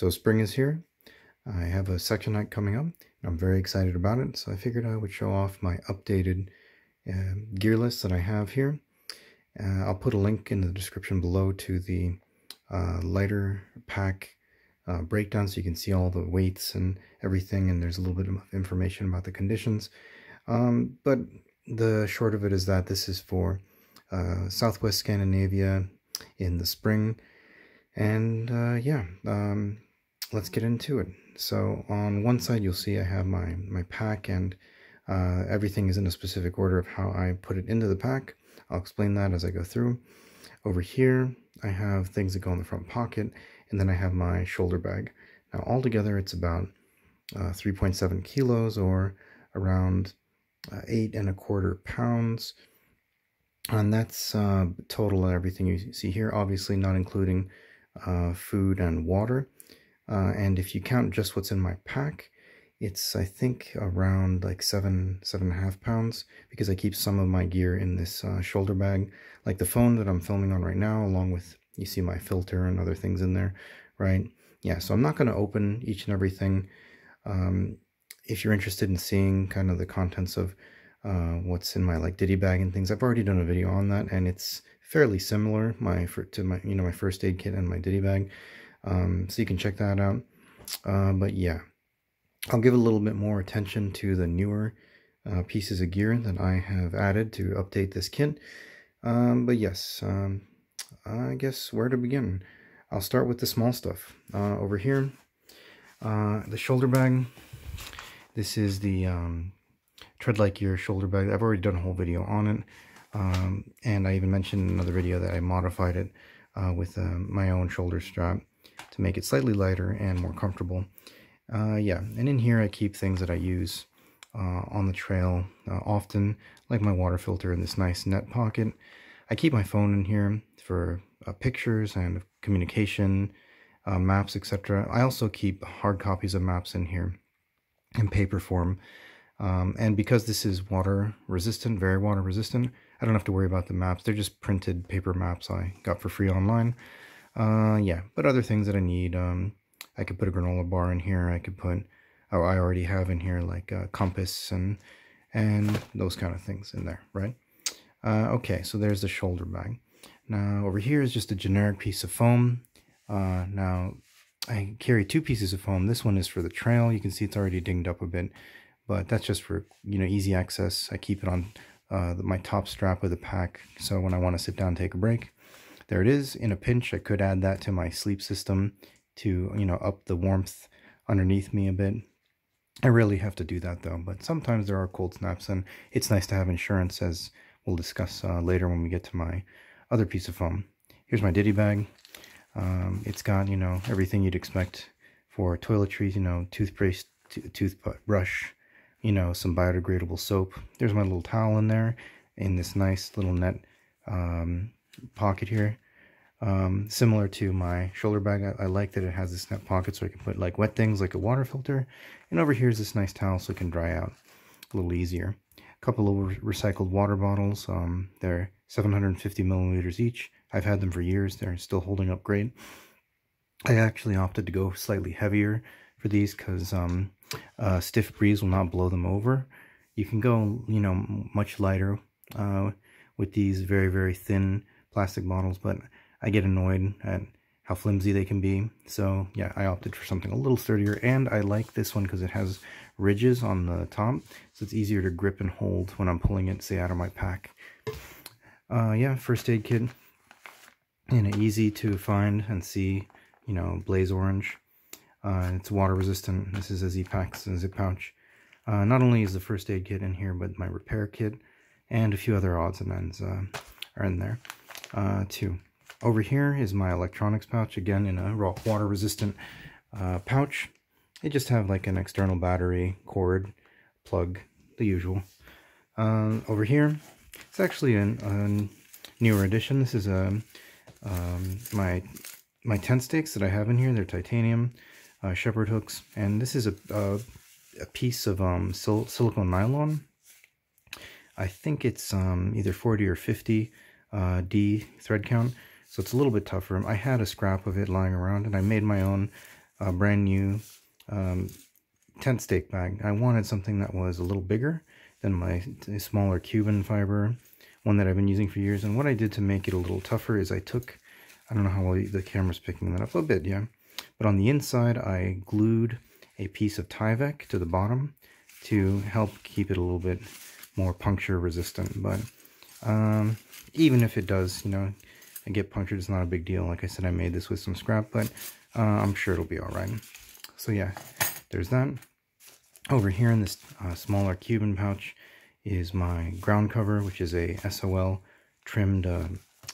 So spring is here. I have a section night coming up, and I'm very excited about it. So I figured I would show off my updated gear list that I have here. I'll put a link in the description below to the lighter pack breakdown, so you can see all the weights and everything, and there's a little bit of information about the conditions. But the short of it is that this is for Southwest Scandinavia in the spring. And let's get into it. So on one side you'll see I have my pack, and everything is in a specific order of how I put it into the pack. I'll explain that as I go through. Over here I have things that go in the front pocket, and then I have my shoulder bag. Now altogether it's about 3.7 kilos, or around 8¼ pounds. And that's total and everything you see here, obviously not including food and water. And if you count just what's in my pack, it's, I think, around like 7.5 pounds, because I keep some of my gear in this shoulder bag, like the phone that I'm filming on right now, along with, you see my filter and other things in there, right? Yeah, so I'm not going to open each and everything. If you're interested in seeing kind of the contents of what's in my like ditty bag and things, I've already done a video on that, and it's fairly similar to my my first aid kit and my ditty bag, so you can check that out. But yeah, I'll give a little bit more attention to the newer pieces of gear that I have added to update this kit. But yes, I guess where to begin? I'll start with the small stuff. Over here, the shoulder bag. This is the Treadlight gear shoulder bag. I've already done a whole video on it, and I even mentioned in another video that I modified it with my own shoulder strap to make it slightly lighter and more comfortable. Yeah, and in here I keep things that I use on the trail often, like my water filter in this nice net pocket. I keep my phone in here for pictures and communication, maps, etc. I also keep hard copies of maps in here in paper form. And because this is water resistant, very water resistant, I don't have to worry about the maps. They're just printed paper maps I got for free online. Yeah, but other things that I need, I could put a granola bar in here. I could put, oh, I already have in here like a compass and those kind of things in there, right? Okay, so there's the shoulder bag. Now over here is just a generic piece of foam. Now I carry two pieces of foam. This one is for the trail. You can see it's already dinged up a bit, but that's just for, easy access. I keep it on my top strap of the pack, so when I want to sit down and take a break, there it is. In a pinch, I could add that to my sleep system to, up the warmth underneath me a bit. I rarely have to do that though, but sometimes there are cold snaps, and it's nice to have insurance, as we'll discuss later when we get to my other piece of foam. Here's my ditty bag. It's got, everything you'd expect for toiletries, toothpaste, toothbrush, some biodegradable soap. There's my little towel in there in this nice little net pocket here. Similar to my shoulder bag, I like that it has this net pocket so I can put like wet things like a water filter. And over here is this nice towel so it can dry out a little easier. A couple of recycled water bottles. They're 750 milliliters each. I've had them for years. They're still holding up great. I actually opted to go slightly heavier for these because stiff breeze will not blow them over. You can go, much lighter with these very, very thin plastic bottles, but I get annoyed at how flimsy they can be. So yeah, I opted for something a little sturdier, and I like this one because it has ridges on the top, so it's easier to grip and hold when I'm pulling it, say, out of my pack. Yeah, first aid kit, easy to find and see, blaze orange. It's water resistant. This is a Z-Pack zip pouch. Not only is the first aid kit in here, but my repair kit and a few other odds and ends are in there too. Over here is my electronics pouch, again in a water resistant pouch. They just have like an external battery, cord, plug, the usual. Over here, it's actually a newer addition. This is my tent stakes that I have in here. They're titanium shepherd hooks, and this is a piece of silicone nylon. I think it's either 40 or 50 D thread count, so it's a little bit tougher. I had a scrap of it lying around, and I made my own a brand new tent stake bag. I wanted something that was a little bigger than my smaller Cuban fiber one that I've been using for years. And what I did to make it a little tougher is I don't know how well the camera's picking that up a bit, yeah. But on the inside, I glued a piece of Tyvek to the bottom to help keep it a little bit more puncture resistant. But even if it does, you know, get punctured, it's not a big deal. Like I said, I made this with some scrap, but I'm sure it'll be all right. So yeah, there's that. Over here in this smaller Cuban pouch is my ground cover, which is a SOL trimmed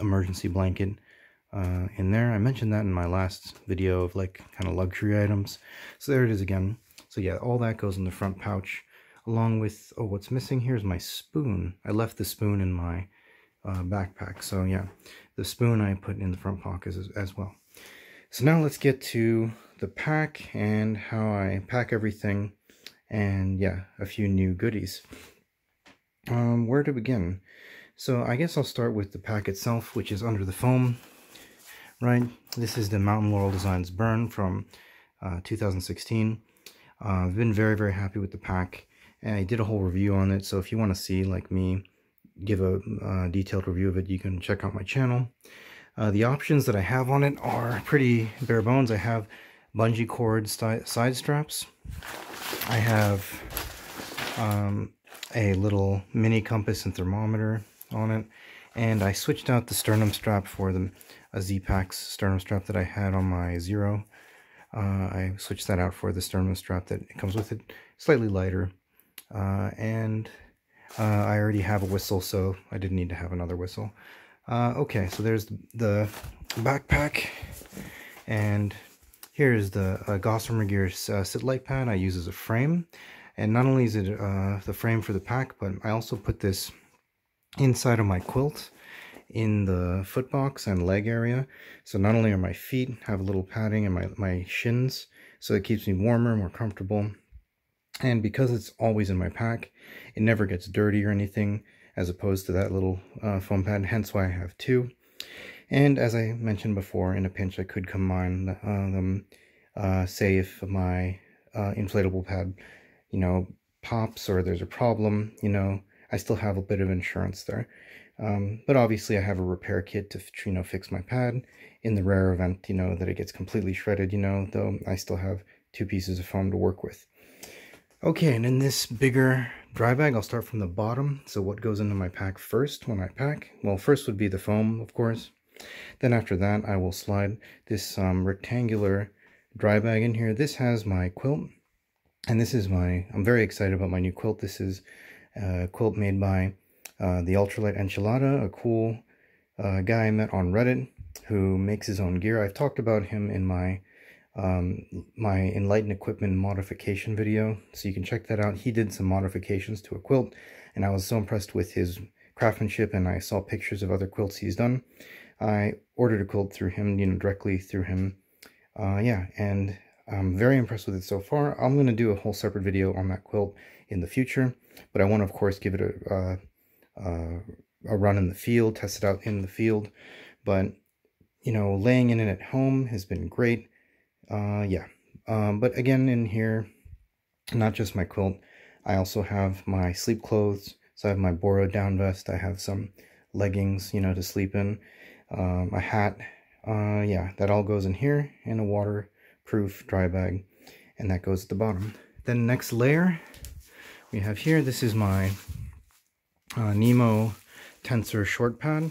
emergency blanket in there. I mentioned that in my last video of like kind of luxury items. So there it is again. So yeah, all that goes in the front pouch, along with, oh, what's missing here is my spoon. I left the spoon in my backpack. So yeah, the spoon I put in the front pocket as well. So now let's get to the pack and how I pack everything, and yeah, a few new goodies. Where to begin? So I guess I'll start with the pack itself, which is under the foam, right? This is the Mountain Laurel Designs Burn from 2016. I've been very, very happy with the pack, and I did a whole review on it. So if you want to see, like me, give a detailed review of it, you can check out my channel. The options that I have on it are pretty bare bones. I have bungee cord side straps. I have a little mini compass and thermometer on it, and I switched out the sternum strap for a Z-Pax sternum strap that I had on my Zero. I switched that out for the sternum strap that comes with it, slightly lighter, and I already have a whistle, so I didn't need to have another whistle. Okay, so there's the backpack, and here's the Gossamer Gear Sitlight pad I use as a frame. And not only is it the frame for the pack, but I also put this inside of my quilt in the footbox and leg area. So not only are my feet have a little padding and my shins, so it keeps me warmer, more comfortable. And because it's always in my pack, it never gets dirty or anything, as opposed to that little foam pad, hence why I have two. And as I mentioned before, in a pinch I could combine them, say if my inflatable pad, you know, pops or there's a problem, you know, I still have a bit of insurance there. But obviously I have a repair kit to, you know, fix my pad in the rare event, you know, that it gets completely shredded, you know, though I still have two pieces of foam to work with. Okay, and in this bigger dry bag, I'll start from the bottom. So what goes into my pack first when I pack? Well, first would be the foam, of course. Then after that, I will slide this rectangular dry bag in here. This has my quilt, and this is I'm very excited about my new quilt. This is a quilt made by the Ultralight Enchilada, a cool guy I met on Reddit who makes his own gear. I've talked about him in my Enlightened Equipment modification video, so you can check that out. He did some modifications to a quilt, and I was so impressed with his craftsmanship, and I saw pictures of other quilts he's done. I ordered a quilt through him, you know, directly through him. Yeah, and I'm very impressed with it so far. I'm going to do a whole separate video on that quilt in the future, but I want to, of course, give it a run in the field, test it out in the field. But, you know, laying in it at home has been great. Yeah, but again, in here, not just my quilt, I also have my sleep clothes. So I have my Borah down vest, I have some leggings, you know, to sleep in, a hat. Yeah, that all goes in here in a waterproof dry bag, and that goes at the bottom. Then next layer we have here, this is my Nemo Tensor short pad.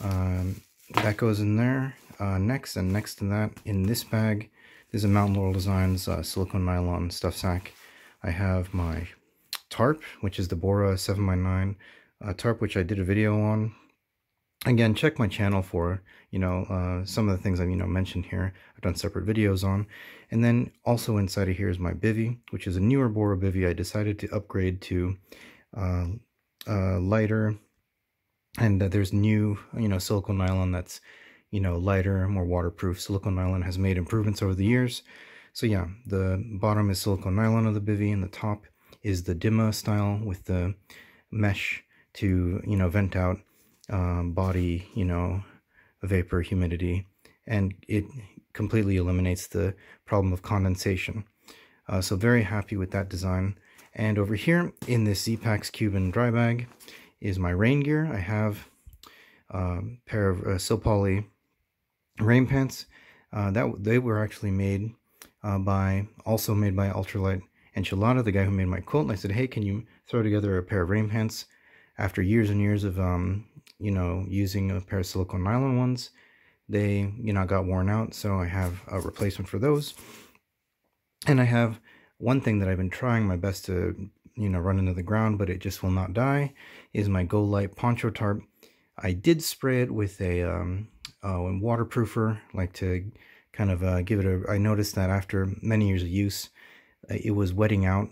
That goes in there. Next to that, in this bag, this is a Mountain Laurel Designs silicone nylon stuff sack. I have my tarp, which is the Borah 7x9 tarp, which I did a video on. Again, check my channel for, you know, some of the things I've, you know, mentioned here. I've done separate videos on. And then also inside of here is my bivy, which is a newer Borah bivy. I decided to upgrade to lighter, and there's new, you know, silicone nylon that's, you know, lighter, more waterproof. Silicone nylon has made improvements over the years. So yeah, the bottom is silicone nylon of the bivy, and the top is the Dimma style with the mesh to, you know, vent out body, you know, vapor, humidity, and it completely eliminates the problem of condensation. So very happy with that design. And over here in this Z-Packs Cuban dry bag is my rain gear. I have a pair of silpoly rain pants that they were actually made by Ultralight Enchilada, the guy who made my quilt. And I said, hey, can you throw together a pair of rain pants? After years and years of you know, using a pair of silicone nylon ones, they, you know, got worn out, so I have a replacement for those. And I have one thing that I've been trying my best to, you know, run into the ground, but it just will not die, is my Go Light poncho tarp. I did spray it with a waterproofer, like to kind of give it a, I noticed that after many years of use, it was wetting out,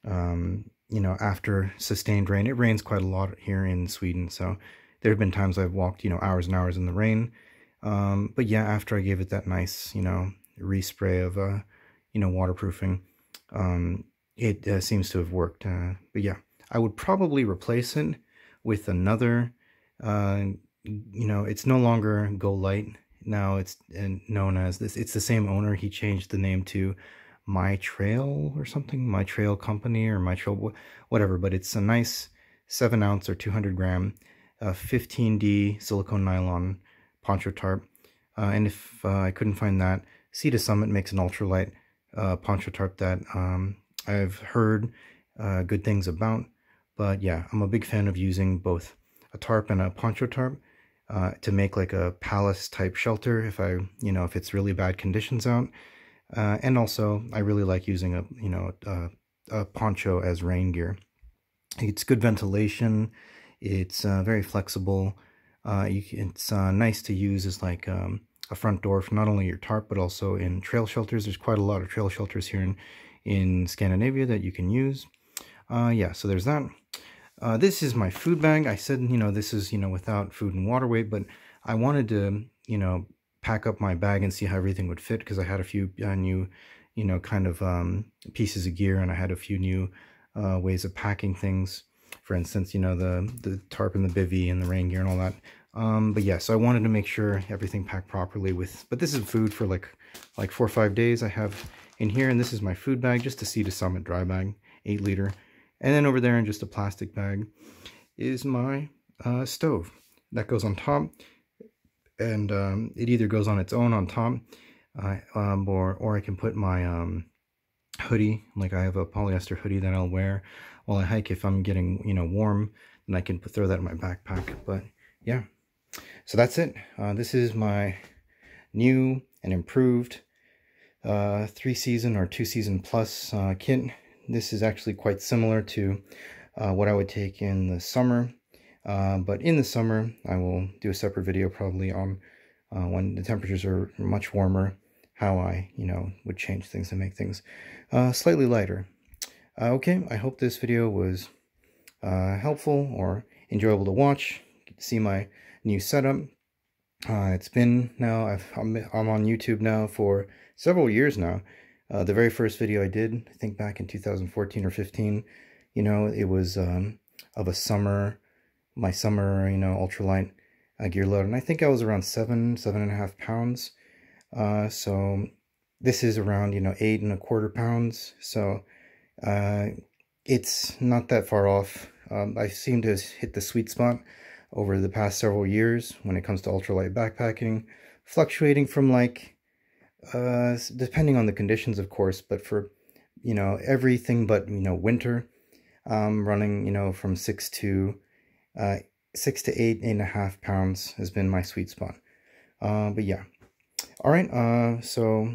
you know, after sustained rain. It rains quite a lot here in Sweden, so there have been times I've walked, you know, hours and hours in the rain. But yeah, after I gave it that nice, you know, respray of, you know, waterproofing, it seems to have worked. But yeah, I would probably replace it with another, you know, it's no longer Go Light. Now it's known as this. It's the same owner. He changed the name to My Trail or something, My Trail Company or My Trail, whatever. But it's a nice 7 ounce or 200 gram 15D silicone nylon poncho tarp. And if I couldn't find that, Sea to Summit makes an ultralight poncho tarp that I've heard good things about. But yeah, I'm a big fan of using both a tarp and a poncho tarp to make like a palace type shelter if I, you know, if it's really bad conditions out. And also I really like using a, you know, a poncho as rain gear. It's good ventilation. It's very flexible. It's nice to use as like a front door for not only your tarp, but also in trail shelters. There's quite a lot of trail shelters here in Scandinavia that you can use. Yeah, so there's that. This is my food bag. I said, you know, this is, you know, without food and water weight, but I wanted to, you know, pack up my bag and see how everything would fit, because I had a few new, you know, kind of pieces of gear, and I had a few new ways of packing things. For instance, you know, the tarp and the bivy and the rain gear and all that. But yeah, so I wanted to make sure everything packed properly with, but this is food for like 4 or 5 days I have in here. And this is my food bag, just a Sea to Summit dry bag, 8 liter. And then over there in just a plastic bag is my stove that goes on top. And it either goes on its own on top, or I can put my hoodie, like I have a polyester hoodie that I'll wear while I hike if I'm getting, you know, warm, then I can throw that in my backpack. But yeah, so that's it. This is my new and improved 3-season or 2-season plus kit. This is actually quite similar to what I would take in the summer, but in the summer I will do a separate video probably on when the temperatures are much warmer, how I, you know, would change things and make things slightly lighter. Okay, I hope this video was helpful or enjoyable to watch. See my new setup. It's been now, I'm on YouTube now for several years now. The very first video I did, I think back in 2014 or 15, you know, it was of a summer, my summer, you know, ultralight gear load, and I think I was around 7.5 pounds. So this is around, you know, 8.25 pounds. So it's not that far off. I seem to hit the sweet spot over the past several years when it comes to ultralight backpacking, fluctuating from like, depending on the conditions, of course, but for, you know, everything but, you know, winter, running, you know, from 6 to 8.5 pounds has been my sweet spot. But yeah. All right. So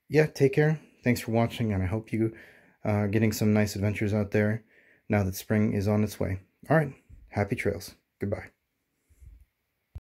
yeah, take care. Thanks for watching, and I hope you are getting some nice adventures out there now that spring is on its way. All right. Happy trails. Goodbye.